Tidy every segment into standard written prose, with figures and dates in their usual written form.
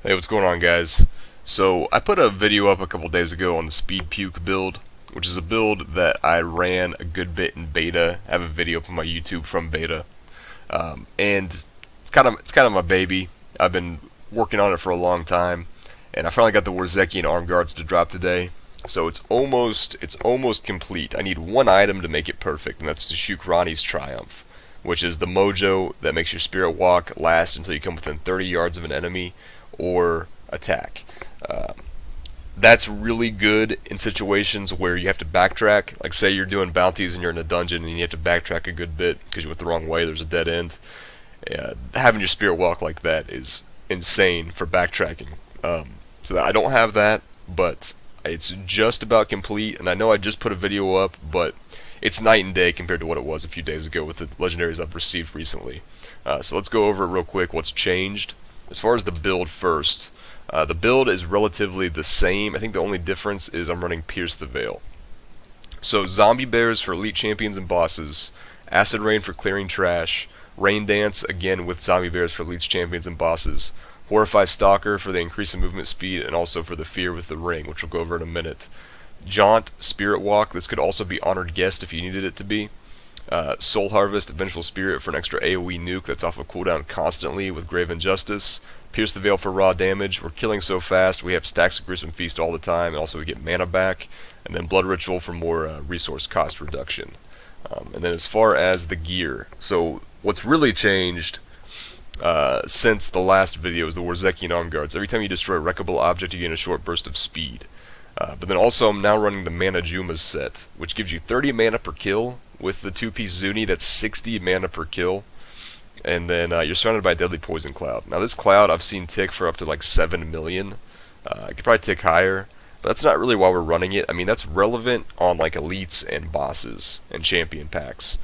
Hey, what's going on, guys? So, I put a video up a couple days ago on the Speed Puke build, which is a build that I ran a good bit in beta. I have a video up on my YouTube from beta, and it's kind of my baby. I've been working on it for a long time, and I finally got the Warzekian arm guards to drop today. So it's almost complete. I need one item to make it perfect, and that's the Shukrani's Triumph, which is the mojo that makes your spirit walk last until you come within 30 yards of an enemy or attack. Uh, that's really good in situations where you have to backtrack. Like, say you're doing bounties and you're in a dungeon and you have to backtrack a good bit because you went the wrong way, there's a dead end. Having your spirit walk like that is insane for backtracking. So I don't have that, but it's just about complete. And I know I just put a video up, but it's night and day compared to what it was a few days ago with the legendaries I've received recently. So let's go over it real quick, what's changed. As far as the build first, the build is relatively the same. I think the only difference is I'm running Pierce the Veil. So Zombie Bears for elite champions and bosses, Acid Rain for clearing trash, Rain Dance again with Zombie Bears for elite champions and bosses, Horrify Stalker for the increase in movement speed and also for the fear with the ring, which we'll go over in a minute. Jaunt, Spirit Walk, this could also be Honored Guest if you needed it to be. Soul Harvest, Vengeful Spirit for an extra AoE nuke that's off of cooldown constantly with Grave Injustice. Pierce the Veil for raw damage. We're killing so fast, we have stacks of Gruesome Feast all the time, and also we get mana back. And then Blood Ritual for more resource cost reduction. And then as far as the gear, so what's really changed since the last video is the Warzekian Arm Guards. Every time you destroy a wreckable object, you gain a short burst of speed. But then also I'm now running the Mana Jumas set, which gives you 30 mana per kill. With the 2-piece Zuni, that's 60 mana per kill. And then you're surrounded by a deadly poison cloud. Now this cloud I've seen tick for up to like 7 million. I could probably tick higher, but that's not really why we're running it. I mean, that's relevant on like elites and bosses and champion packs.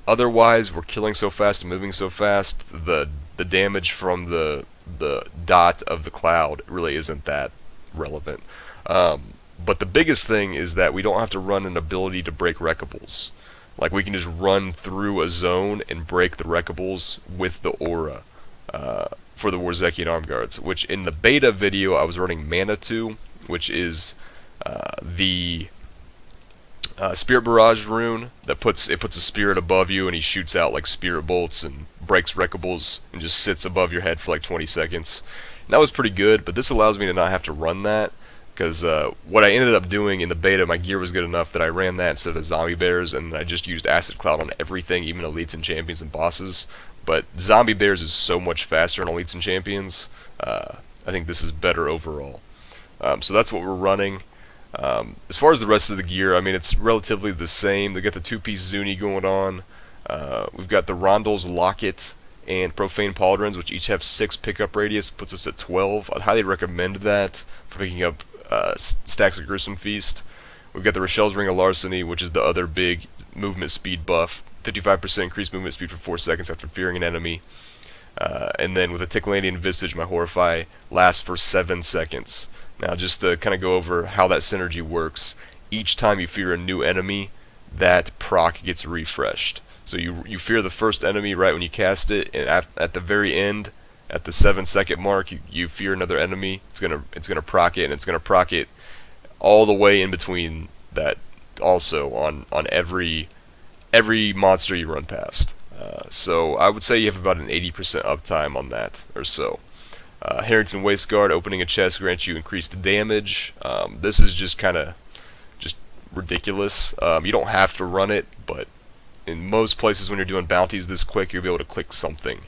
Otherwise, we're killing so fast and moving so fast, the damage from the dot of the cloud really isn't that relevant. But the biggest thing is that we don't have to run an ability to break wreckables. Like, we can just run through a zone and break the wreckables with the aura for the Warzekian Arm Guards, which in the beta video I was running Mana 2, which is the Spirit Barrage rune that puts a spirit above you and he shoots out like spirit bolts and breaks wreckables and just sits above your head for like 20 seconds. And that was pretty good, but this allows me to not have to run that. Because what I ended up doing in the beta, my gear was good enough that I ran that instead of Zombie Bears, and I just used Acid Cloud on everything, even elites and champions and bosses. But Zombie Bears is so much faster on elites and champions. I think this is better overall. So that's what we're running. As far as the rest of the gear, I mean, it's relatively the same. They got the 2-piece Zuni going on. We've got the Rondels Locket and Profane Pauldrons, which each have 6 pickup radius, puts us at 12. I'd highly recommend that for picking up stacks of Gruesome Feast. We've got the Rochelle's Ring of Larceny, which is the other big movement speed buff. 55% increased movement speed for 4 seconds after fearing an enemy. And then with the Ticklandian Visage, my Horrify lasts for 7 seconds. Now, just to kind of go over how that synergy works, each time you fear a new enemy, that proc gets refreshed. So you fear the first enemy right when you cast it, and at the very end, at the 7-second mark, you fear another enemy. It's gonna proc it, and it's gonna proc it all the way in between that. Also on every monster you run past. So I would say you have about an 80% uptime on that or so. Harrington Waistguard, opening a chest grants you increased damage. This is just kind of ridiculous. You don't have to run it, but in most places when you're doing bounties this quick, you'll be able to click something.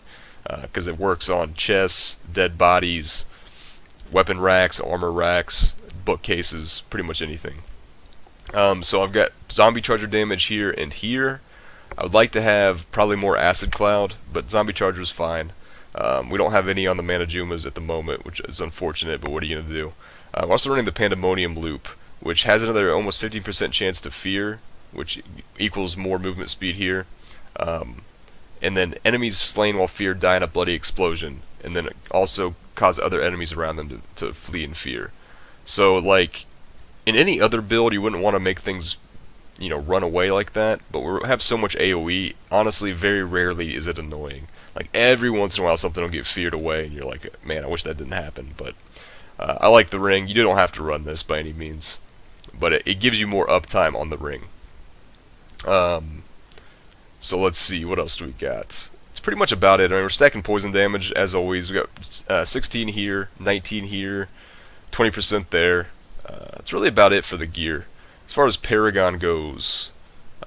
Because it works on chests, dead bodies, weapon racks, armor racks, bookcases, pretty much anything. So I've got zombie charger damage here and here. I would like to have probably more Acid Cloud, but zombie charger is fine. We don't have any on the Mana Jumas at the moment, which is unfortunate, but what are you going to do? I'm also running the Pandemonium Loop, which has another almost 15% chance to fear, which equals more movement speed here. And then enemies slain while feared die in a bloody explosion, and then also cause other enemies around them to flee in fear. So, like, in any other build, you wouldn't want to make things run away like that, but we have so much AoE, honestly, very rarely is it annoying. Like, every once in a while something will get feared away, and you're like, man, I wish that didn't happen, but I like the ring. You don't have to run this by any means, but it gives you more uptime on the ring. So let's see, what else do we got? It's pretty much about it. I mean, we're stacking poison damage, as always. We got 16 here, 19 here, 20% there. That's really about it for the gear. As far as Paragon goes,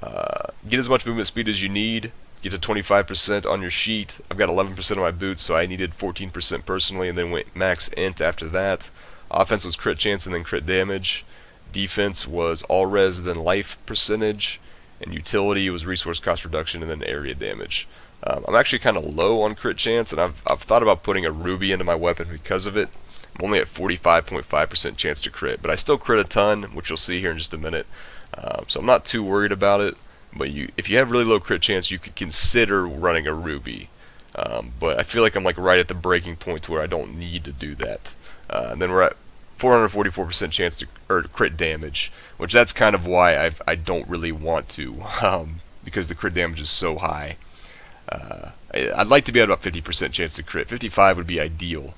get as much movement speed as you need. Get to 25% on your sheet. I've got 11% on my boots, so I needed 14% personally, and then went max int after that. Offense was crit chance and then crit damage. Defense was all res, then life percentage. And utility was resource cost reduction and then area damage. I'm actually kind of low on crit chance, and I've thought about putting a ruby into my weapon because of it. I'm only at 45.5% chance to crit, but I still crit a ton, which you'll see here in just a minute. So I'm not too worried about it. But if you have really low crit chance, you could consider running a ruby. But I feel like I'm like right at the breaking point to where I don't need to do that. And then we're at 444% chance to crit damage, which that's kind of why I don't really want to, because the crit damage is so high. I'd like to be at about 50% chance to crit. 55 would be ideal.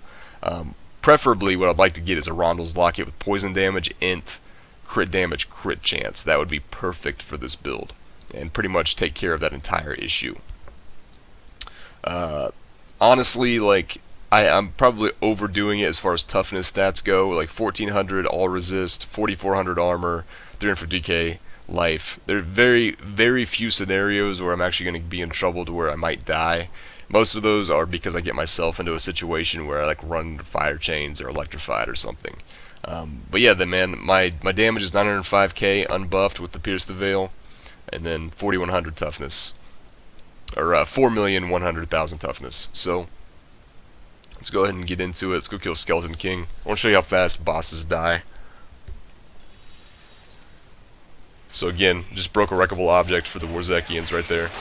Preferably, what I'd like to get is a Rondel's Locket with poison damage, int, crit damage, crit chance. That would be perfect for this build, and pretty much take care of that entire issue. Honestly, like, I'm probably overdoing it as far as toughness stats go. Like 1400 all resist, 4400 armor, 350k life. There are very, very few scenarios where I'm actually going to be in trouble to where I might die. Most of those are because I get myself into a situation where I like run fire chains or electrified or something. But yeah, then man, my damage is 905k unbuffed with the Pierce the Veil, and then 4100 toughness, or 4,100,000 toughness. So let's go ahead and get into it. Let's go kill Skeleton King. I want to show you how fast bosses die. So again, just broke a wreckable object for the Warzekians right there.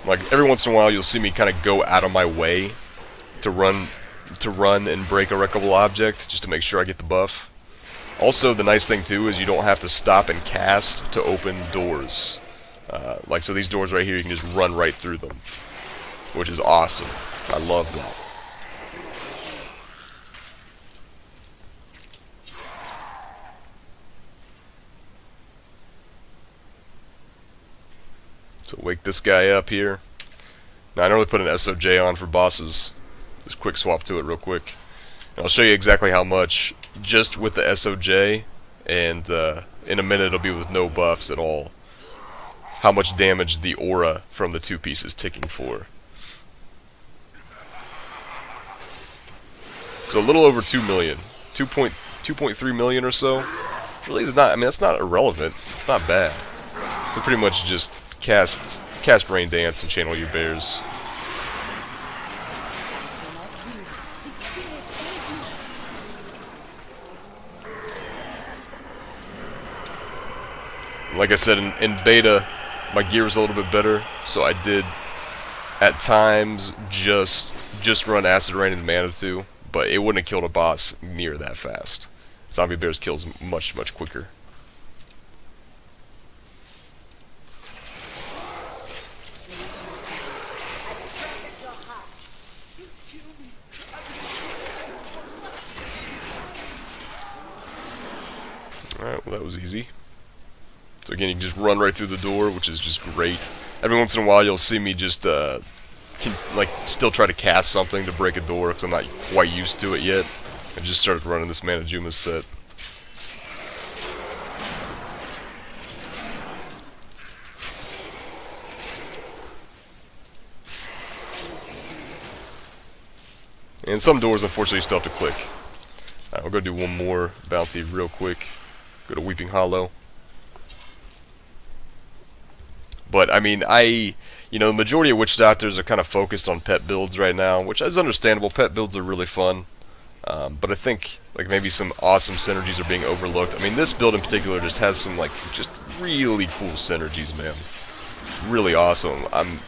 Like, every once in a while you'll see me kind of go out of my way to run and break a wreckable object just to make sure I get the buff. Also, the nice thing too is you don't have to stop and cast to open doors. Like, so these doors right here, you can just run right through them, which is awesome. I love that. So wake this guy up here. Now, I normally put an SOJ on for bosses. Just quick swap to it real quick. And I'll show you exactly how much just with the SOJ, and in a minute it'll be with no buffs at all, how much damage the aura from the two pieces ticking for. So a little over 2 million. 2.3 million or so. Which really is not, I mean, that's not irrelevant. It's not bad. So pretty much just cast Rain Dance and channel your bears. Like I said, in beta, my gear was a little bit better, so I did, at times, just run Acid Rain and Manitou, but it wouldn't have killed a boss near that fast. Zombie Bears kills much, much quicker. Alright, well that was easy. So again, you can just run right through the door, which is just great. Every once in a while, you'll see me just still try to cast something to break a door, because I'm not quite used to it yet. I just started running this Manajuma set. And some doors, unfortunately, you still have to click. Alright, we'll go do one more bounty real quick. Go to Weeping Hollow. But, I mean, the majority of Witch Doctors are kind of focused on pet builds right now, which is understandable. Pet builds are really fun. But I think, like, maybe some awesome synergies are being overlooked. I mean, this build in particular just has some, like, just really cool synergies, man. Really awesome. I'm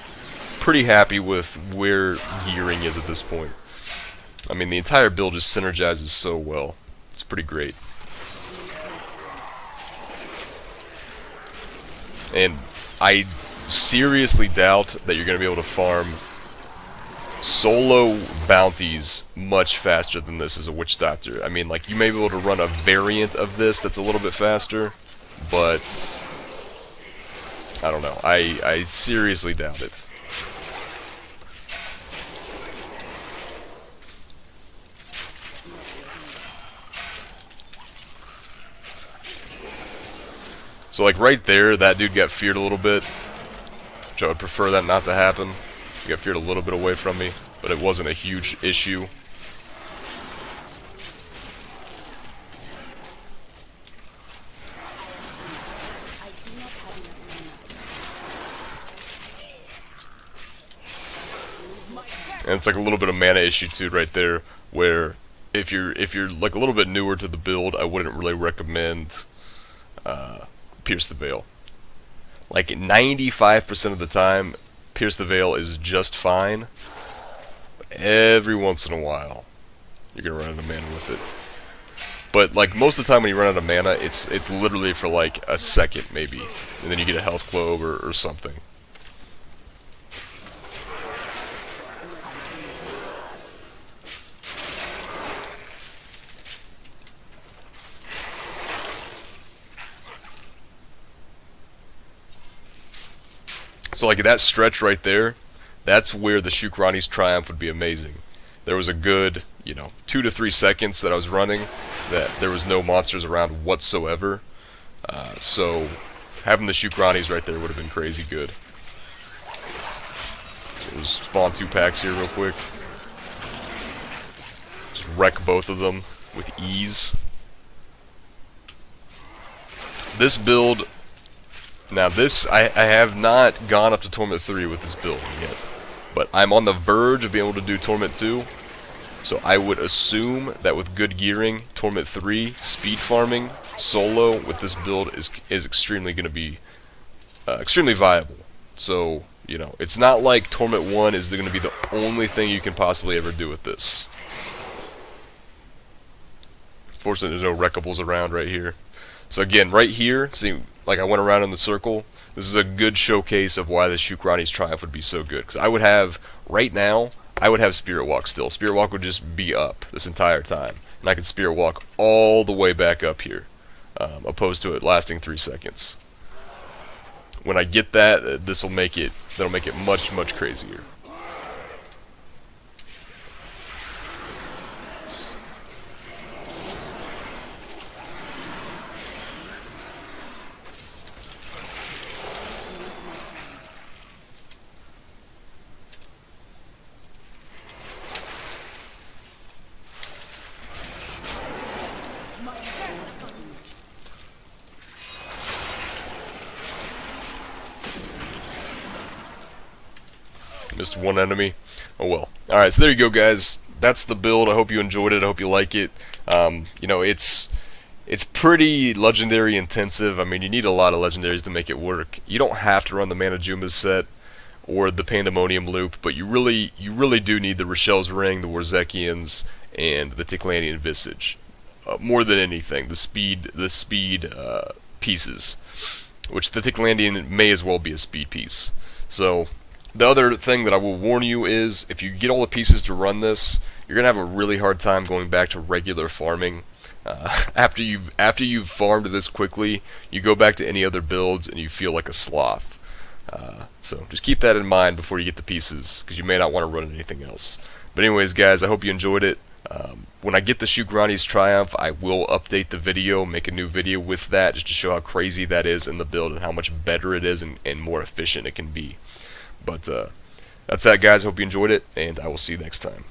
pretty happy with where gearing is at this point. I mean, the entire build just synergizes so well. It's pretty great. And I seriously doubt that you're going to be able to farm solo bounties much faster than this as a Witch Doctor. I mean, like, you may be able to run a variant of this that's a little bit faster, but I don't know. I seriously doubt it. So, like, right there, that dude got feared a little bit, which I would prefer that not to happen. He got feared a little bit away from me, but it wasn't a huge issue. And it's like a little bit of mana issue too right there, where if you're like a little bit newer to the build, I wouldn't really recommend Pierce the Veil. Like 95% of the time, Pierce the Veil is just fine. Every once in a while, you're gonna run out of mana with it. But like most of the time when you run out of mana, it's literally for like a second maybe, and then you get a health globe or something. So like that stretch right there, that's where the Shukrani's Triumph would be amazing. There was a good, 2 to 3 seconds that I was running that there was no monsters around whatsoever. So having the Shukrani's right there would have been crazy good. So just spawn 2 packs here real quick. Just wreck both of them with ease. This build... Now this, I have not gone up to Torment 3 with this build yet, but I'm on the verge of being able to do Torment 2, so I would assume that with good gearing, Torment 3, speed farming, solo with this build is extremely going to be extremely viable. So, it's not like Torment 1 is going to be the only thing you can possibly ever do with this. Fortunately, there's no wreckables around right here. So again, right here, see, like I went around in the circle, this is a good showcase of why the Shukrani's Triumph would be so good. Because I would have, right now, I would have Spirit Walk still. Spirit Walk would just be up this entire time. And I could Spirit Walk all the way back up here, opposed to it lasting 3 seconds. When I get that, that'll make it much, much crazier. Missed one enemy. Oh well. Alright, so there you go, guys. That's the build. I hope you enjoyed it. I hope you like it. It's pretty legendary intensive. I mean, you need a lot of legendaries to make it work. You don't have to run the Mana Jumas set or the Pandemonium loop, but you really do need the Rochelle's Ring, the Warzekians, and the Ticlandian Visage. More than anything, the speed pieces, which the Ticlandian may as well be a speed piece. So the other thing that I will warn you is, if you get all the pieces to run this, you're gonna have a really hard time going back to regular farming. After you've farmed this quickly, you go back to any other builds and you feel like a sloth. So just keep that in mind before you get the pieces, because you may not want to run anything else. But anyways, guys, I hope you enjoyed it. When I get the Shukrani's Triumph, I will update the video, make a new video with that, just to show how crazy that is in the build and how much better it is and more efficient it can be. But that's that, guys. Hope you enjoyed it, and I will see you next time.